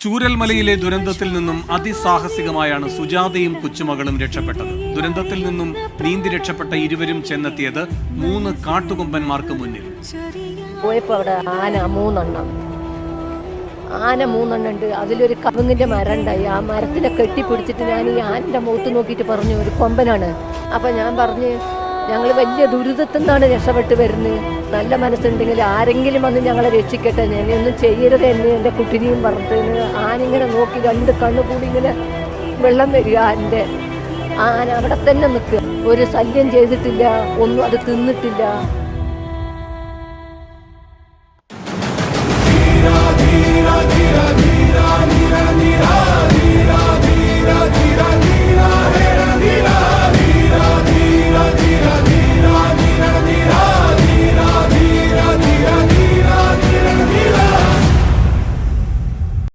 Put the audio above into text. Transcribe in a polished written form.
ചൂരൽമലയിലെ ദുരന്തത്തിൽ നിന്നും അതിസാഹസികമായാണ് സുജാതയും കൊച്ചുമകളും രക്ഷപ്പെട്ടത്. ദുരന്തത്തിൽ നിന്നും നീന്തി രക്ഷപ്പെട്ട ഇരുവരും ചെന്നെത്തിയത് 3 കാട്ടുകൊമ്പന്മാർക്ക് മുന്നിൽ. പോയപ്പോ അവിടെ ആന മൂന്നെണ്ണം ഉണ്ട്. അതിലൊരു കവുങ്ങിന്റെ മരം ഉണ്ടായി. ആ മരത്തിനെ കെട്ടിപ്പിടിച്ചിട്ട് ഞാൻ ഈ ആനന്റെ മുഖത്ത് നോക്കിയിട്ട് പറഞ്ഞു ഒരു കൊമ്പനാണ്. അപ്പൊ ഞാൻ പറഞ്ഞു ഞങ്ങൾ വലിയ ദുരിതത്തിൽ നിന്നാണ് രക്ഷപ്പെട്ട് വരുന്നത്. നല്ല മനസ്സുണ്ടെങ്കിൽ ആരെങ്കിലും വന്ന് ഞങ്ങളെ രക്ഷിക്കട്ടെ, ഞാനൊന്നും ചെയ്യരുത് എന്ന് എൻ്റെ കുട്ടിനെയും പറഞ്ഞിട്ട് ആനിങ്ങനെ നോക്കി 2 കണ്ണുകൂടി ഇങ്ങനെ വെള്ളം വരിക. ആന അവിടെ തന്നെ നിൽക്കുക. ഒരു ശല്യം ചെയ്തിട്ടില്ല, ഒന്നും അത് തിന്നിട്ടില്ല.